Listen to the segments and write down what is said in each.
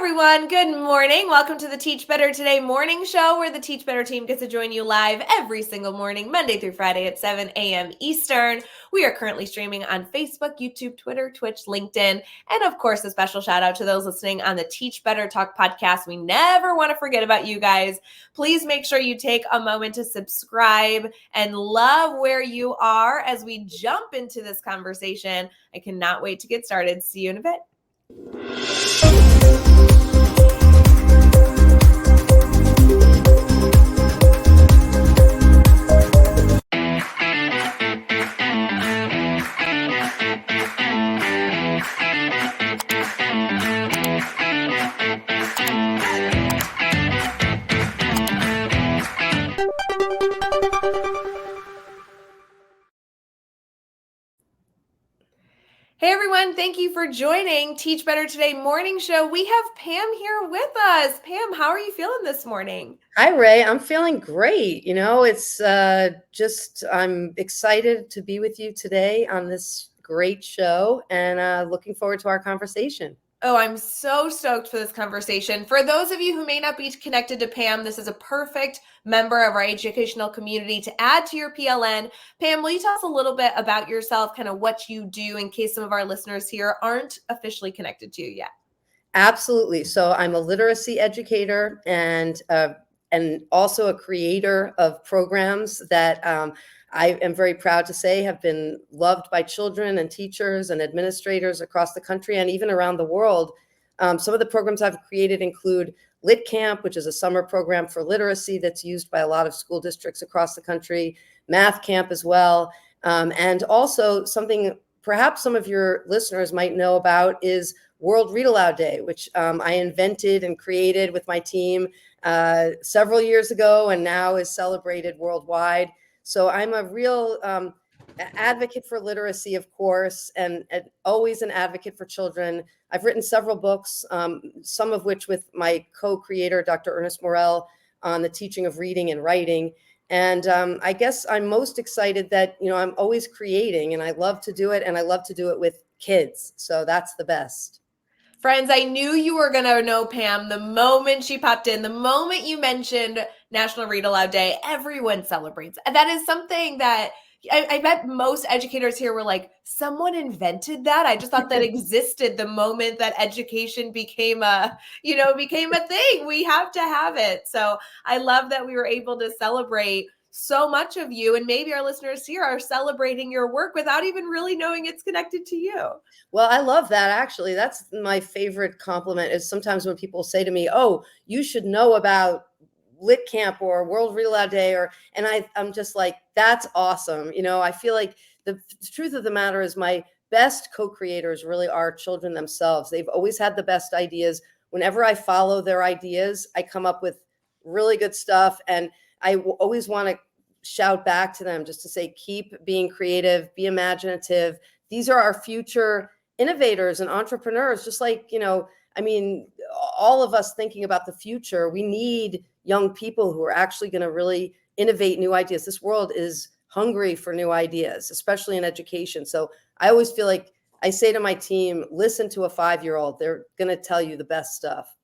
everyone. Good morning. Welcome to the Teach Better Today morning show, where the Teach Better team gets to join you live every single morning, Monday through Friday at 7 a.m. Eastern. We are currently streaming on Facebook, YouTube, Twitter, Twitch, LinkedIn, and of course, a special shout out to those listening on the Teach Better Talk podcast. We never want to forget about you guys. Please make sure you take a moment to subscribe and love where you are as we jump into this conversation. I cannot wait to get started. See you in a bit. Hey everyone, thank you for joining Teach Better Today morning show. We have Pam here with us. Pam, how are you feeling this morning? Hi, Rae. I'm feeling great. It's I'm excited to be with you today on this great show and looking forward to our conversation. Oh, I'm so stoked for this conversation. For those of you who may not be connected to Pam, this is a perfect member of our educational community to add to your PLN. Pam, will you tell us a little bit about yourself, kind of what you do in case some of our listeners here aren't officially connected to you yet? Absolutely. So I'm a literacy educator and also a creator of programs that I am very proud to say have been loved by children and teachers and administrators across the country and even around the world. Some of the programs I've created include Lit Camp, which is a summer program for literacy that's used by a lot of school districts across the country, Math Camp as well, and also something perhaps some of your listeners might know about is World Read Aloud Day, which I invented and created with my team several years ago and now is celebrated worldwide. So I'm a real advocate for literacy, of course, and always an advocate for children. I've written several books, some of which with my co-creator, Dr. Ernest Morel, on the teaching of reading and writing. And I guess I'm most excited that, I'm always creating and I love to do it. And I love to do it with kids. So that's the best. Friends, I knew you were going to know Pam the moment she popped in. The moment you mentioned National Read Aloud Day, everyone celebrates. That is something that I bet most educators here were like, someone invented that. I just thought that existed the moment that education became a thing. We have to have it. So I love that we were able to celebrate so much of you, and maybe our listeners here are celebrating your work without even really knowing it's connected to you. Well, I love that. Actually, that's my favorite compliment is sometimes when people say to me, oh, you should know about Lit Camp or World Read Aloud Day, and I'm just like, that's awesome. I feel like the truth of the matter is my best co-creators really are children themselves. They've always had the best ideas. Whenever I follow their ideas, I come up with really good stuff. And I always want to shout back to them just to say, keep being creative, be imaginative. These are our future innovators and entrepreneurs, just like, all of us thinking about the future. We need young people who are actually going to really innovate new ideas. This world is hungry for new ideas, especially in education. So I always feel like I say to my team, listen to a 5-year-old. They're going to tell you the best stuff.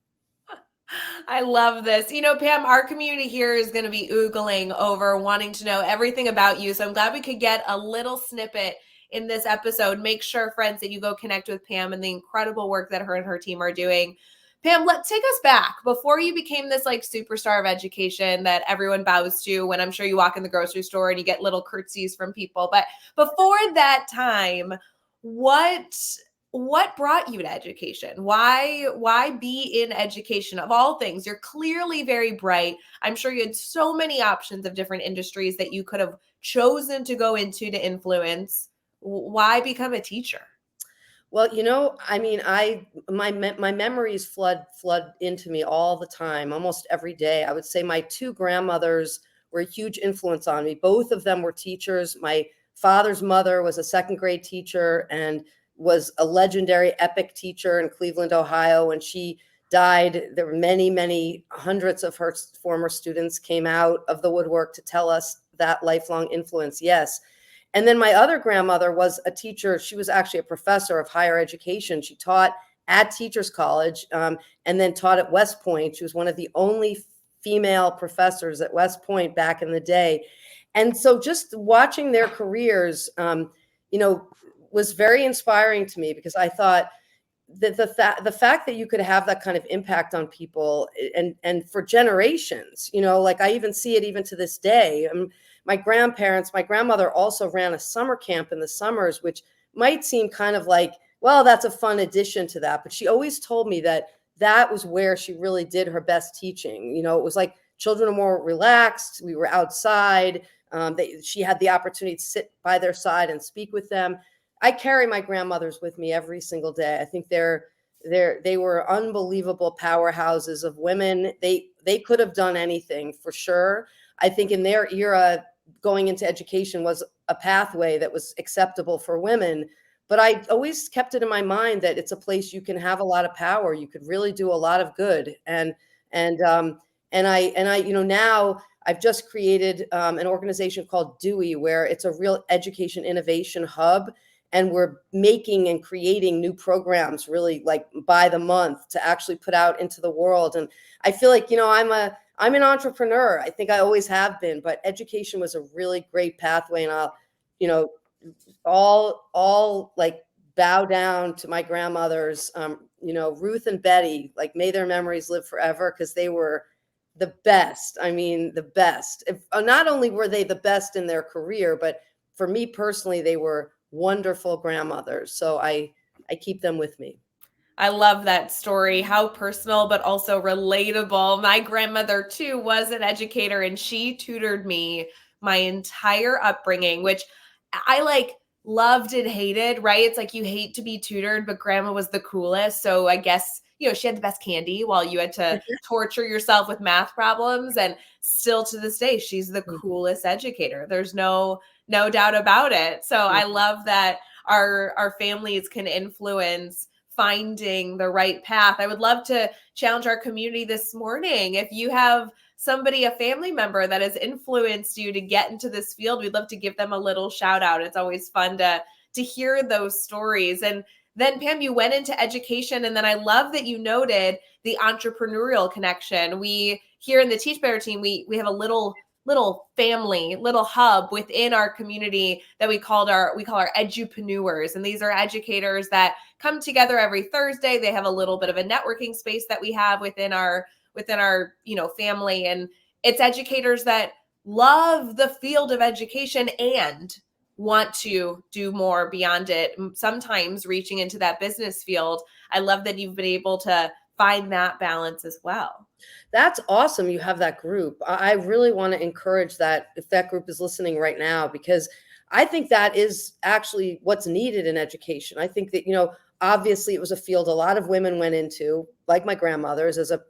I love this. Pam, our community here is going to be oogling over wanting to know everything about you. So I'm glad we could get a little snippet in this episode. Make sure, friends, that you go connect with Pam and the incredible work that her and her team are doing. Pam, let's take us back before you became this superstar of education that everyone bows to when I'm sure you walk in the grocery store and you get little curtsies from people. But before that time, what brought you to education? Why be in education of all things? You're clearly very bright. I'm sure you had so many options of different industries that you could have chosen to go into to influence. Why become a teacher? Well, my memories flood into me all the time, almost every day. I would say my 2 grandmothers were a huge influence on me. Both of them were teachers. My father's mother was a 2nd grade teacher and was a legendary epic teacher in Cleveland, Ohio. When she died, there were many, many hundreds of her former students came out of the woodwork to tell us that lifelong influence. Yes. And then my other grandmother was a teacher. She was actually a professor of higher education. She taught at Teachers College, and then taught at West Point. She was one of the only female professors at West Point back in the day. And so just watching their careers, was very inspiring to me, because I thought that the fact that you could have that kind of impact on people, and for generations, like I even see it even to this day. My grandmother also ran a summer camp in the summers, which might seem kind of like, well, that's a fun addition to that. But she always told me that that was where she really did her best teaching. It was like children are more relaxed. We were outside. She had the opportunity to sit by their side and speak with them. I carry my grandmothers with me every single day. I think they were unbelievable powerhouses of women. They could have done anything, for sure. I think in their era, going into education was a pathway that was acceptable for women. But I always kept it in my mind that it's a place you can have a lot of power. You could really do a lot of good. Now I've just created an organization called Dewey, where it's a real education innovation hub. And we're making and creating new programs really like by the month to actually put out into the world. And I feel like, I'm an entrepreneur. I think I always have been, but education was a really great pathway. And I'll, all like bow down to my grandmothers, Ruth and Betty, like may their memories live forever, because they were the best. I mean, the best. Not only were they the best in their career, but for me personally, they were wonderful grandmothers. So I keep them with me. I love that story. How personal, but also relatable. My grandmother, too, was an educator, and she tutored me my entire upbringing, which I loved and hated, right? It's like you hate to be tutored, but grandma was the coolest. So I guess, she had the best candy while you had to torture yourself with math problems. And still to this day, she's the coolest educator. There's no doubt about it. So I love that our families can influence finding the right path. I would love to challenge our community this morning. If you have somebody, a family member that has influenced you to get into this field, we'd love to give them a little shout out. It's always fun to hear those stories. And then Pam, you went into education, and then I love that you noted the entrepreneurial connection. We here in the Teach Better team, we have a little family, little hub within our community that we call our edupreneurs. And these are educators that come together every Thursday. They have a little bit of a networking space that we have within our family. And it's educators that love the field of education and want to do more beyond it, sometimes reaching into that business field. I love that you've been able to find that balance as well. That's awesome. You have that group. I really want to encourage that, if that group is listening right now, because I think that is actually what's needed in education. I think that, obviously it was a field a lot of women went into, like my grandmother's, as a,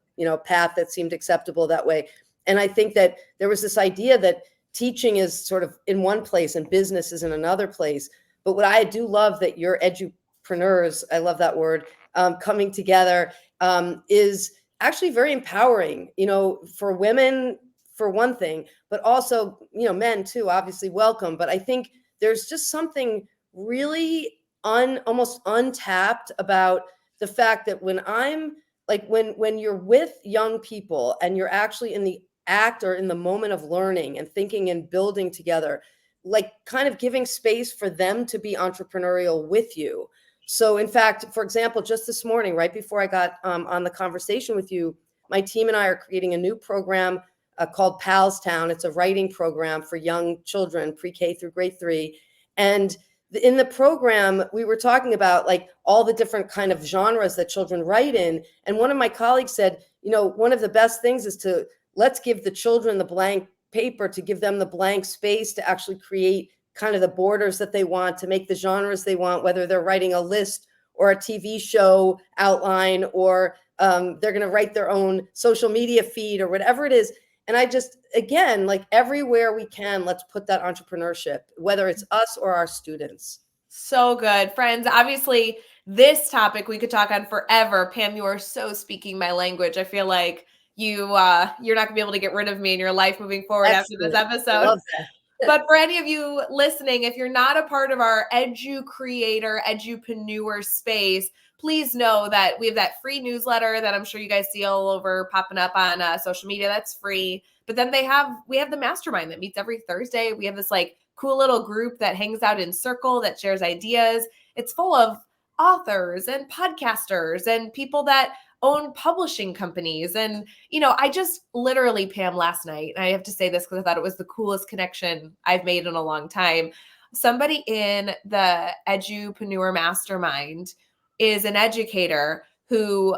path that seemed acceptable that way. And I think that there was this idea that teaching is sort of in one place and business is in another place. But what I do love that your edupreneurs, I love that word, coming together, is actually very empowering, for women, for one thing, but also, men too, obviously welcome. But I think there's just something really almost untapped about the fact that when I'm like, when you're with young people and you're actually in the act or in the moment of learning and thinking and building together, like kind of giving space for them to be entrepreneurial with you. So in fact, for example, just this morning, right before I got on the conversation with you, my team and I are creating a new program called Pals Town. It's a writing program for young children, pre-K through grade 3. And in the program, we were talking about like all the different kind of genres that children write in. And one of my colleagues said, one of the best things is to let's give the children the blank paper, to give them the blank space to actually create kind of the borders that they want, to make the genres they want, whether they're writing a list or a TV show outline, or they're going to write their own social media feed or whatever it is. And I just, again, like everywhere we can, let's put that entrepreneurship, whether it's us or our students. So good. Friends, obviously, this topic we could talk on forever. Pam, you are so speaking my language. I feel like you're not going to be able to get rid of me in your life moving forward. Excellent. After this episode. I love that. But for any of you listening, if you're not a part of our edu creator, edupreneur space, please know that we have that free newsletter that I'm sure you guys see all over popping up on social media. That's free. But then we have the mastermind that meets every Thursday. We have this like cool little group that hangs out in circle that shares ideas. It's full of authors and podcasters and people that own publishing companies. And, I just literally, Pam, last night, and I have to say this because I thought it was the coolest connection I've made in a long time. Somebody in the Edupreneur Mastermind is an educator who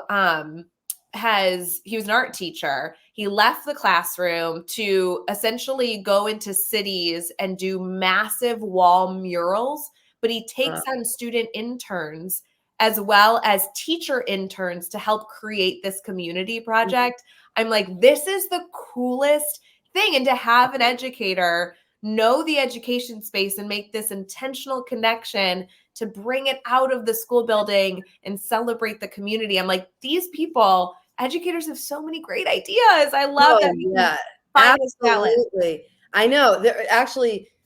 he was an art teacher. He left the classroom to essentially go into cities and do massive wall murals, but he takes on student interns as well as teacher interns to help create this community project. I'm like, this is the coolest thing. And to have an educator know the education space and make this intentional connection to bring it out of the school building and celebrate the community. I'm like, these people, educators have so many great ideas. I love that. Yeah, absolutely. I know.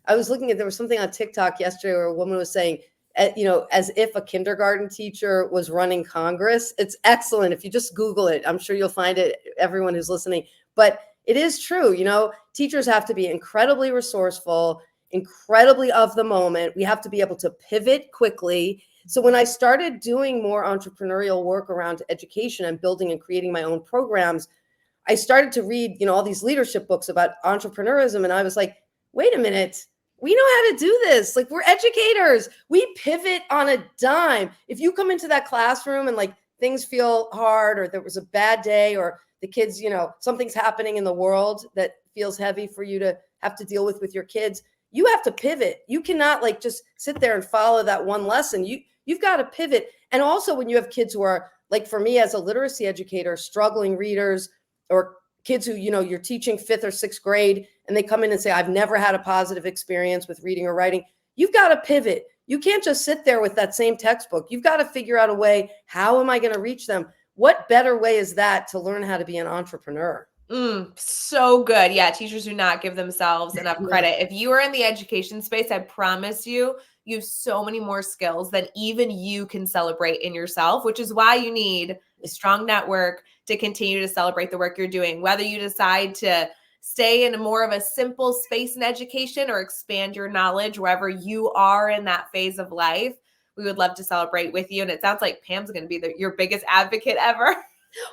I was looking at, there was something on TikTok yesterday where a woman was saying, as if a kindergarten teacher was running Congress. It's excellent. If you just Google it, I'm sure you'll find it, everyone who's listening. But it is true. Teachers have to be incredibly resourceful, incredibly of the moment. We have to be able to pivot quickly. So when I started doing more entrepreneurial work around education and building and creating my own programs, I started to read, all these leadership books about entrepreneurism. And I was like, wait a minute. We know how to do this. Like, we're educators. We pivot on a dime. If you come into that classroom and like things feel hard, or there was a bad day, or the kids, something's happening in the world that feels heavy for you to have to deal with your kids, you have to pivot. You cannot like just sit there and follow that one lesson. You've got to pivot. And also when you have kids who are, like for me as a literacy educator, struggling readers, or kids who, you're teaching 5th or 6th grade, and they come in and say, I've never had a positive experience with reading or writing. You've got to pivot. You can't just sit there with that same textbook. You've got to figure out a way, how am I going to reach them? What better way is that to learn how to be an entrepreneur? So good. Yeah. Teachers do not give themselves enough credit. If you are in the education space, I promise you have so many more skills than even you can celebrate in yourself, which is why you need a strong network to continue to celebrate the work you're doing. Whether you decide to stay in a more of a simple space in education or expand your knowledge wherever you are in that phase of life, we would love to celebrate with you. And it sounds like Pam's going to be your biggest advocate ever.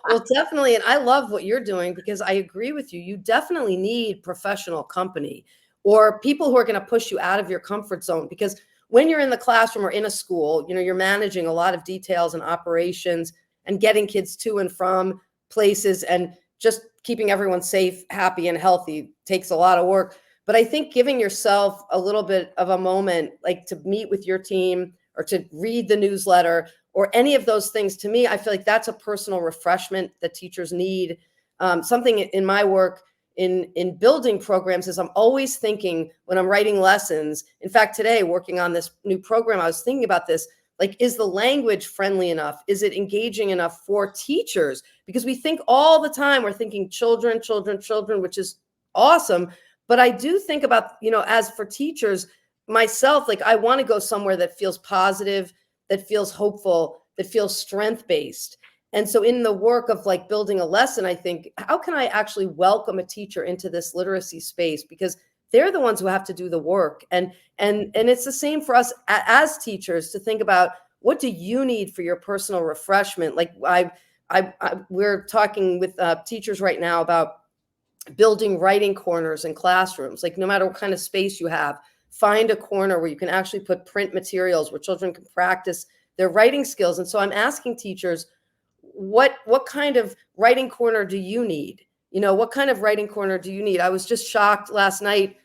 Well, definitely. And I love what you're doing, because I agree with you. You definitely need professional company or people who are going to push you out of your comfort zone, because when you're in the classroom or in a school, you're managing a lot of details and operations and getting kids to and from places, and just keeping everyone safe, happy, and healthy takes a lot of work. But I think giving yourself a little bit of a moment, like to meet with your team or to read the newsletter or any of those things, to me, I feel like that's a personal refreshment that teachers need. Something in my work in building programs is I'm always thinking when I'm writing lessons. In fact, today, working on this new program, I was thinking about this. Like, is the language friendly enough? Is it engaging enough for teachers? Because we think all the time, we're thinking children, children, children, which is awesome. But I do think about, as for teachers, myself, like I want to go somewhere that feels positive, that feels hopeful, that feels strength-based. And so in the work of like building a lesson, I think, how can I actually welcome a teacher into this literacy space? Because they're the ones who have to do the work. And it's the same for us as teachers to think about, what do you need for your personal refreshment? Like we're talking with teachers right now about building writing corners in classrooms. Like, no matter what kind of space you have, find a corner where you can actually put print materials where children can practice their writing skills. And so I'm asking teachers, what kind of writing corner do you need? What kind of writing corner do you need? I was just shocked last night.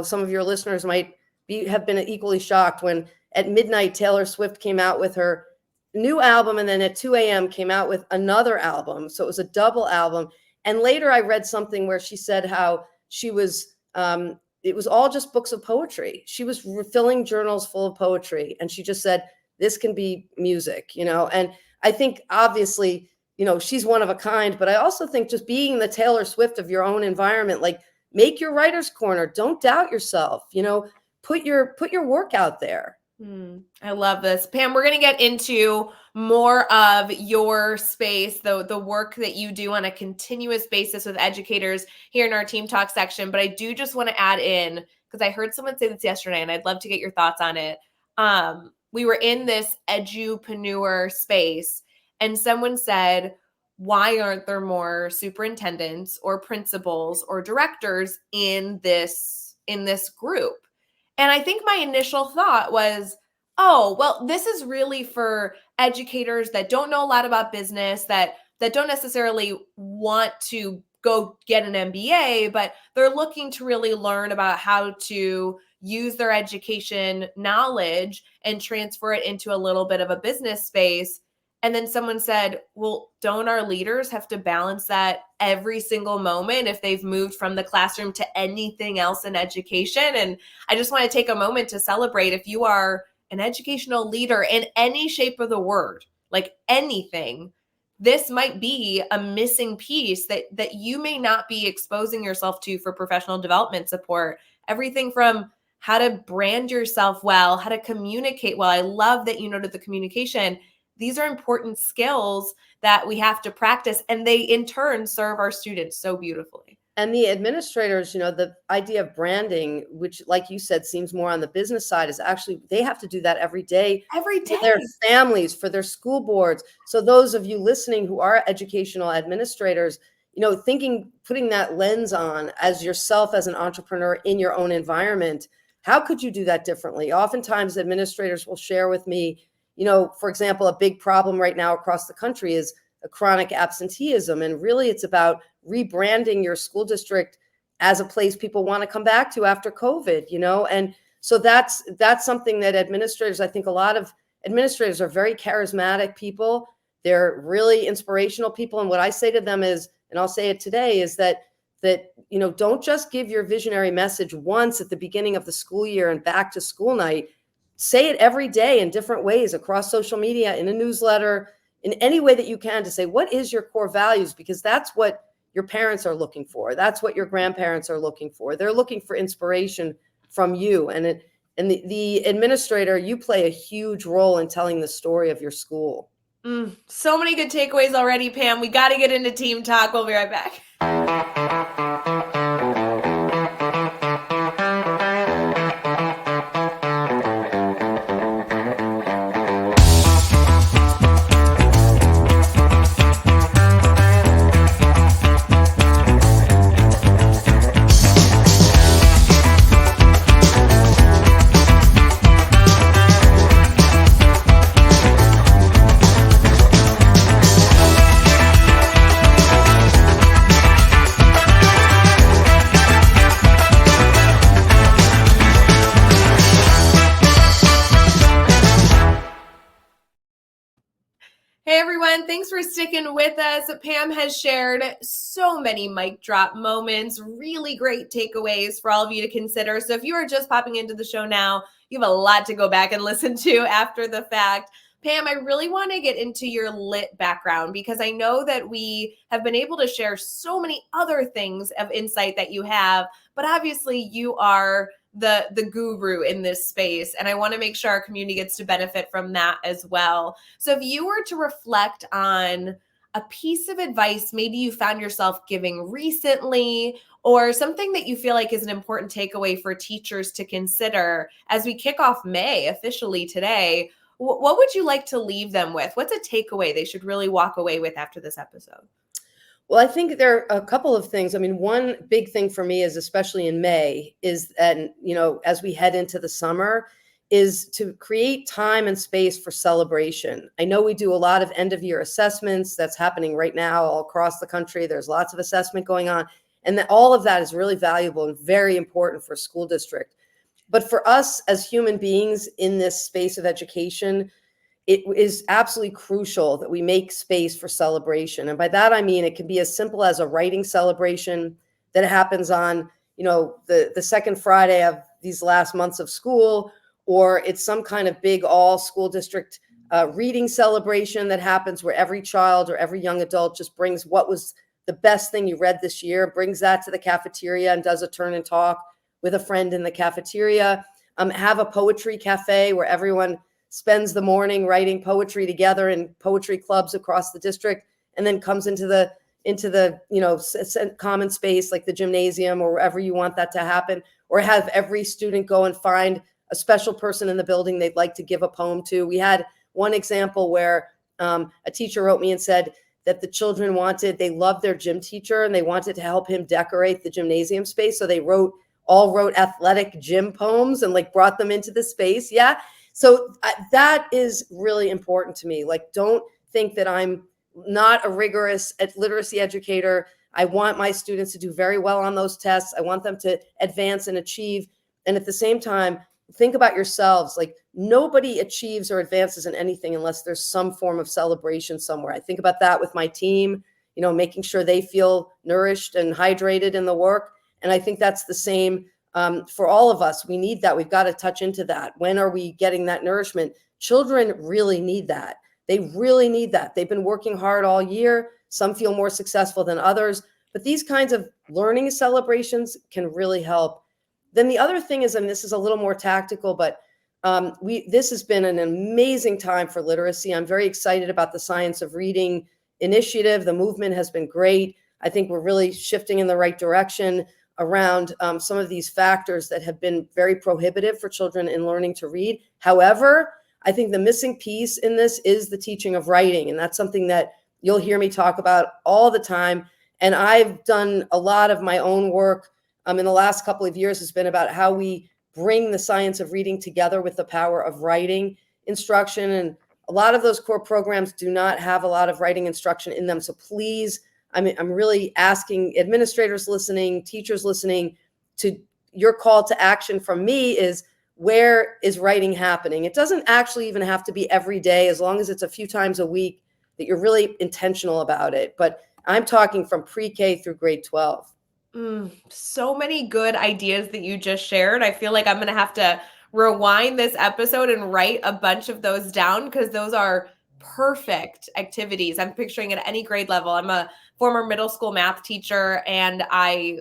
Some of your listeners might have been equally shocked when at midnight Taylor Swift came out with her new album, and then at 2 a.m. came out with another album. So it was a double album. And later I read something where she said how she was, it was all just books of poetry. She was refilling journals full of poetry. And she just said, this can be music, and I think obviously, she's one of a kind, but I also think just being the Taylor Swift of your own environment, like make your writer's corner. Don't doubt yourself. Put your work out there. I love this. Pam, we're going to get into more of your space, the work that you do on a continuous basis with educators here in our Team Talk section. But I do just want to add in, because I heard someone say this yesterday, and I'd love to get your thoughts on it. We were in this edupreneur space, and someone said, why aren't there more superintendents or principals or directors in this group? And I think my initial thought was, oh, well, this is really for educators that don't know a lot about business, that don't necessarily want to go get an MBA, but they're looking to really learn about how to use their education knowledge and transfer it into a little bit of a business space. And then someone said, well, don't our leaders have to balance that every single moment if they've moved from the classroom to anything else in education? And I just want to take a moment to celebrate, if you are an educational leader in any shape of the word, like anything, this might be a missing piece that you may not be exposing yourself to for professional development support. Everything from how to brand yourself well, how to communicate well. I love that you noted the communication. These are important skills that we have to practice, and they in turn serve our students so beautifully. And the administrators, the idea of branding, which, like you said, seems more on the business side, is actually, they have to do that every day. Every day. For their families, for their school boards. So those of you listening who are educational administrators, putting that lens on as yourself as an entrepreneur in your own environment, how could you do that differently? Oftentimes administrators will share with me, for example, a big problem right now across the country is a chronic absenteeism. And really it's about rebranding your school district as a place people want to come back to after COVID, and so that's something that administrators, I think a lot of administrators are very charismatic people. They're really inspirational people. And what I say to them is, and I'll say it today, is that don't just give your visionary message once at the beginning of the school year and back to school night. Say it every day in different ways across social media, in a newsletter, in any way that you can, to say, what is your core values? Because that's what your parents are looking for. That's what your grandparents are looking for. They're looking for inspiration from you. And the administrator, you play a huge role in telling the story of your school. So many good takeaways already, Pam. We got to get into Team Talk. We'll be right back. Hey everyone, thanks for sticking with us. Pam has shared so many mic drop moments, really great takeaways for all of you to consider. So if you are just popping into the show now, you have a lot to go back and listen to after the fact. Pam, I really want to get into your lit background, because I know that we have been able to share so many other things of insight that you have, but obviously you are the guru in this space, and I want to make sure our community gets to benefit from that as well. So if you were to reflect on a piece of advice maybe you found yourself giving recently, or something that you feel like is an important takeaway for teachers to consider as we kick off May officially today, what would you like to leave them with? What's a takeaway they should really walk away with after this episode? Well, I think there are a couple of things. I mean, one big thing for me is, especially in May, is that, as we head into the summer, is to create time and space for celebration. I know we do a lot of end of year assessments. That's happening right now all across the country. There's lots of assessment going on. And that all of that is really valuable and very important for a school district. But for us as human beings in this space of education, it is absolutely crucial that we make space for celebration. And by that, I mean, it can be as simple as a writing celebration that happens on, the second Friday of these last months of school, or it's some kind of big all school district reading celebration that happens where every child or every young adult just brings what was the best thing you read this year, brings that to the cafeteria and does a turn and talk with a friend in the cafeteria. Have a poetry cafe where everyone spends the morning writing poetry together in poetry clubs across the district, and then comes into the common space like the gymnasium or wherever you want that to happen. Or have every student go and find a special person in the building they'd like to give a poem to. We had one example where a teacher wrote me and said that the children they loved their gym teacher and they wanted to help him decorate the gymnasium space. So they all wrote athletic gym poems and like brought them into the space. Yeah. So that is really important to me. Like, don't think that I'm not a rigorous literacy educator. I want my students to do very well on those tests. I want them to advance and achieve. And at the same time, think about yourselves. Like, nobody achieves or advances in anything unless there's some form of celebration somewhere. I think about that with my team, making sure they feel nourished and hydrated in the work. And I think that's the same for all of us. We need that. We've got to touch into that. When are we getting that nourishment? Children really need that. They really need that. They've been working hard all year. Some feel more successful than others, but these kinds of learning celebrations can really help. Then the other thing is, and this is a little more tactical, but this has been an amazing time for literacy. I'm very excited about the Science of Reading initiative. The movement has been great. I think we're really shifting in the right direction around some of these factors that have been very prohibitive for children in learning to read. However, I think the missing piece in this is the teaching of writing. And that's something that you'll hear me talk about all the time. And I've done a lot of my own work in the last couple of years has been about how we bring the science of reading together with the power of writing instruction. And a lot of those core programs do not have a lot of writing instruction in them. So please, I'm really asking administrators listening, teachers listening, to your call to action from me is, where is writing happening? It doesn't actually even have to be every day, as long as it's a few times a week that you're really intentional about it. But I'm talking from pre-K through grade 12. So many good ideas that you just shared. I feel like I'm going to have to rewind this episode and write a bunch of those down, because those are perfect activities. I'm picturing at any grade level. I'm a former middle school math teacher, and I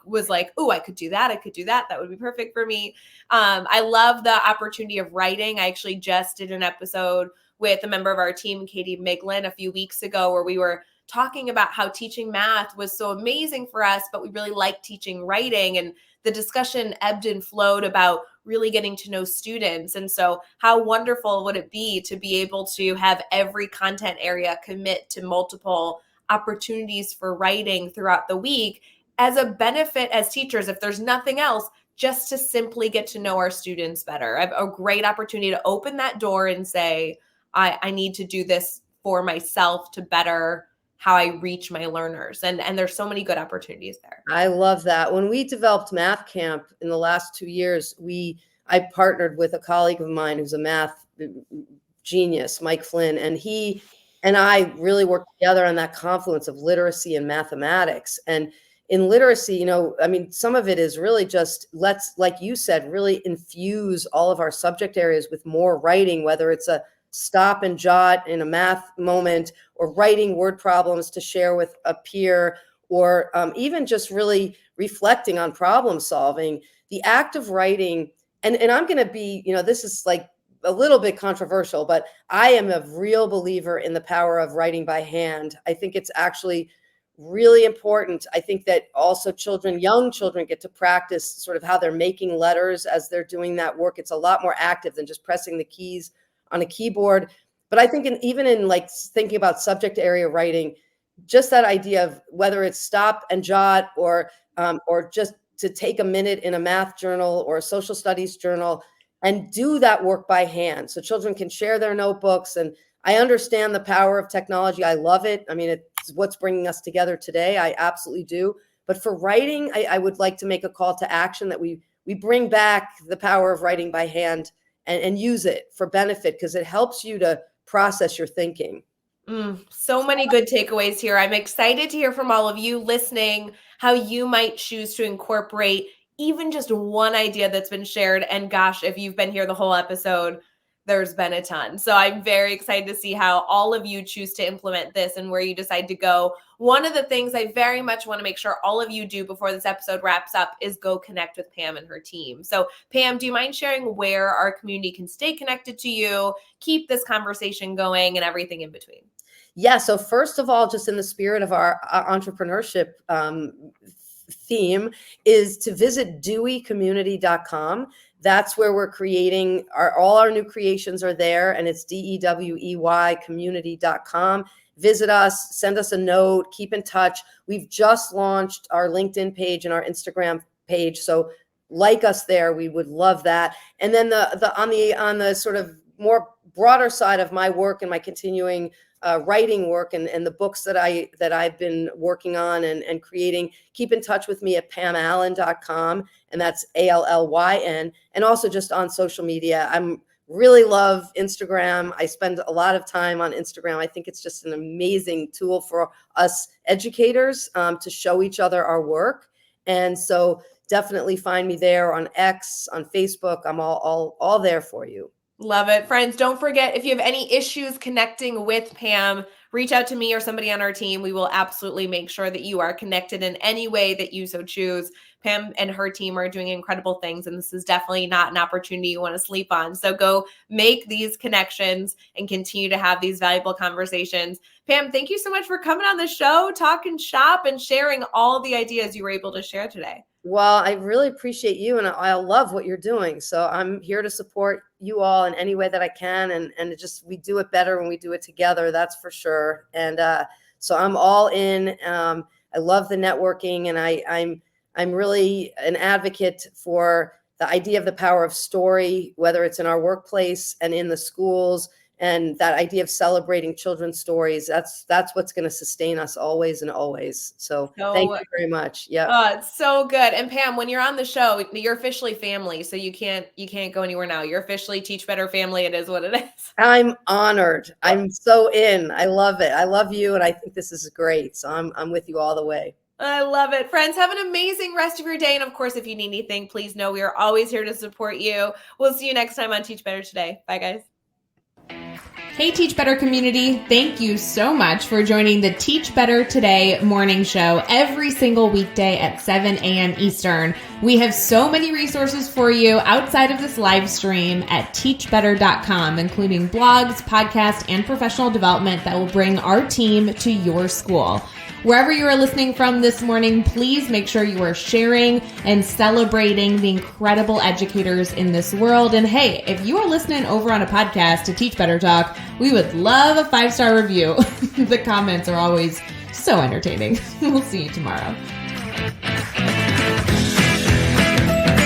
was like, oh, I could do that. I could do that. That would be perfect for me. I love the opportunity of writing. I actually just did an episode with a member of our team, Katie Miglin, a few weeks ago, where we were talking about how teaching math was so amazing for us, but we really like teaching writing. And the discussion ebbed and flowed about really getting to know students. And so how wonderful would it be to be able to have every content area commit to multiple opportunities for writing throughout the week as a benefit as teachers, if there's nothing else, just to simply get to know our students better. I have a great opportunity to open that door and say, I need to do this for myself to better how I reach my learners. And there's so many good opportunities there. I love that. When we developed Math Camp in the last 2 years, I partnered with a colleague of mine who's a math genius, Mike Flynn, and he and I really worked together on that confluence of literacy and mathematics. And in literacy, some of it is really just, let's, like you said, really infuse all of our subject areas with more writing, whether it's a stop and jot in a math moment, or writing word problems to share with a peer, or even just really reflecting on problem solving. The act of writing, and I'm going to be, this is like a little bit controversial, but I am a real believer in the power of writing by hand. I think it's actually really important. I think that also young children get to practice sort of how they're making letters as they're doing that work. It's a lot more active than just pressing the keys on a keyboard. But I think even in like thinking about subject area writing, just that idea of whether it's stop and jot, or just to take a minute in a math journal or a social studies journal and do that work by hand, so children can share their notebooks. And I understand the power of technology. I love it. I mean, it's what's bringing us together today. I absolutely do. But for writing, I would like to make a call to action that we bring back the power of writing by hand and use it for benefit, because it helps you to process your thinking. So many good takeaways here. I'm excited to hear from all of you listening, how you might choose to incorporate even just one idea that's been shared. And gosh, if you've been here the whole episode, there's been a ton. So I'm very excited to see how all of you choose to implement this and where you decide to go. One of the things I very much want to make sure all of you do before this episode wraps up is go connect with Pam and her team. So Pam, do you mind sharing where our community can stay connected to you, keep this conversation going, and everything in between? Yeah. So first of all, just in the spirit of our entrepreneurship theme, is to visit deweycommunity.com. That's where we're creating all our new creations are there, and it's DEWEY community.com. Visit us, send us a note, keep in touch. We've just launched our LinkedIn page and our Instagram page, so like us there. We would love that. And then on the sort of more broader side of my work and my continuing writing work and the books that I've been working on and creating, keep in touch with me at PamAllyn.com, and that's ALLYN, and also just on social media. I'm really love Instagram. I spend a lot of time on Instagram. I think it's just an amazing tool for us educators to show each other our work. And so definitely find me there on X, on Facebook. I'm all there for you. Love it. Friends, don't forget, if you have any issues connecting with Pam, reach out to me or somebody on our team. We will absolutely make sure that you are connected in any way that you so choose. Pam and her team are doing incredible things, and this is definitely not an opportunity you want to sleep on. So go make these connections and continue to have these valuable conversations. Pam, thank you so much for coming on the show, talking shop, and sharing all the ideas you were able to share today. Well, I really appreciate you, and I love what you're doing. So I'm here to support you all in any way that I can, and we do it better when we do it together. That's for sure. And so I'm all in. I love the networking, and I'm really an advocate for the idea of the power of story, whether it's in our workplace and in the schools. And that idea of celebrating children's stories, that's what's going to sustain us always and always. So thank you very much. Yeah. Oh, it's so good. And Pam, when you're on the show, you're officially family. So you can't go anywhere now. You're officially Teach Better family. It is what it is. I'm honored. I'm so in. I love it. I love you. And I think this is great. So I'm with you all the way. I love it. Friends, have an amazing rest of your day. And of course, if you need anything, please know we are always here to support you. We'll see you next time on Teach Better Today. Bye, guys. Hey, Teach Better community. Thank you so much for joining the Teach Better Today morning show every single weekday at 7 a.m. Eastern. We have so many resources for you outside of this live stream at teachbetter.com, including blogs, podcasts, and professional development that will bring our team to your school. Wherever you are listening from this morning, please make sure you are sharing and celebrating the incredible educators in this world. And hey, if you are listening over on a podcast to Teach Better Talk, we would love a 5-star review. The comments are always so entertaining. We'll see you tomorrow.